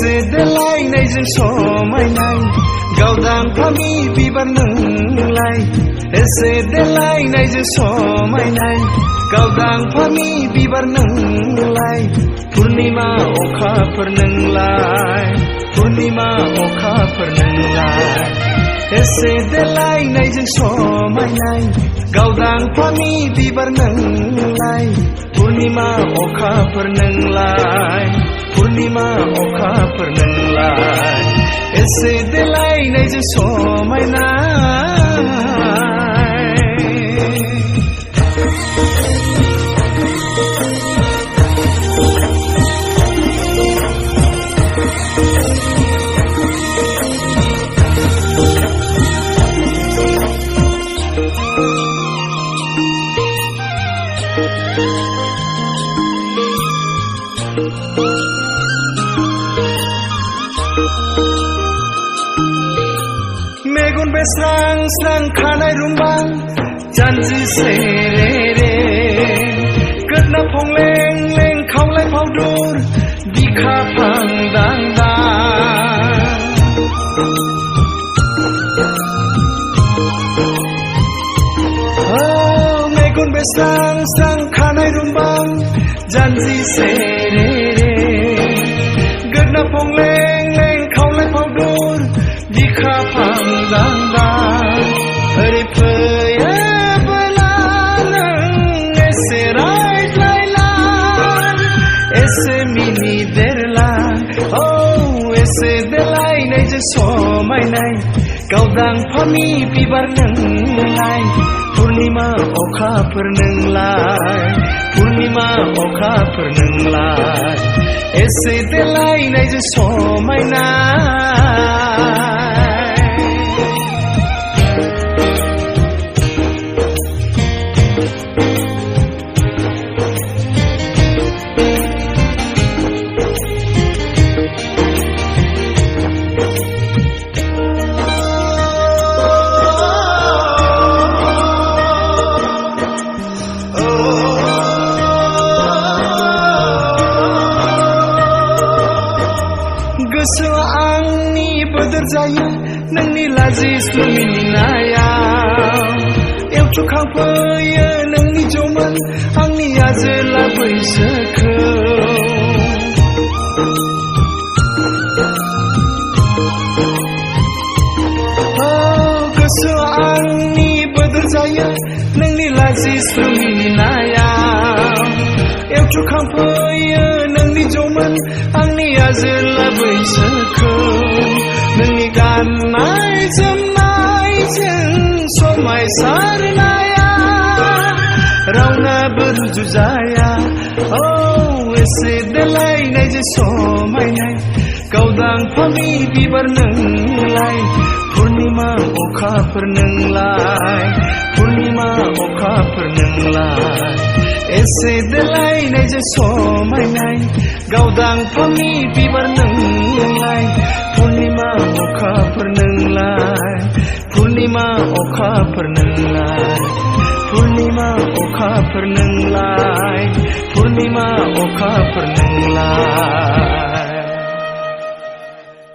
एसे देलायनायजों समायनाय गावदां फामि बिबार नोंलाय एसे देलायनायजों समायनाय गावदां फामि बिबार नोंलाय पुर्निमा अखाफोर नोंलाय पुर्निमा अखाफोर नोंलाय एसे देलायनायजों समायनाय गावदां फामि बिबार नोंलाय पुर्निमा अखाफोर नोंलाय पुर्निमा अखाफोर नोंलाय एसे देलायनायजों समायनाय मेगन बेस्रां स्रां खानाय रुंबां जानजि सेरेरे गोदना फंलें लें खावलाय फावदुर बिखा फांदांदां मेगन बेस्रां स्रां खानाय रुंबां जानजि सेरेरे गोदना फंलें लें खावलाय फावदुर बिखा फांदांदां ओरै फैयोबोला नों एसे रायज्लायलां एसे मिनिदेरलां औ एसे देलायनायजों समायनाय गावदां फामि बिबार नोंलाय पुर्निमा अखाफोर नोंलाय पुर्निमा अखाफोर नोंलाय एसे देलायनायजों समायनाय गोसोआ आंनि बोदोर जायो नोंनि लाजिस्लु मिनिनायाव एवथुखांफैयो नोंनि जौमोन आंनि आजोला बैसोखौ गोसोआ आंनि बोदोर जायो नोंनि लाजिस्लु मिनिनायाव एवथुखांफैयो नोंनि जौमोन आंनि आजोला बैसोखौ नोंनि गाननाय जोमनायजों समायसारनाया रावनाबो रुजुजाया औ एसे देलायनायजों समायनाय गावदां फामि बिबार नोंलाय पुर्निमा अखाफोर नोंलाय पुर्निमा अखाफोर नोंलाय एसे देलायनायजों समायनाय गावदां फामि बिबार नोंलाय पुर्निमा अखाफोर नोंलाय पुर्निमा अखाफोर नोंलाय पुर्निमा अखाफोर नोंलाय पुर्निमा अखाफोर नोंलाय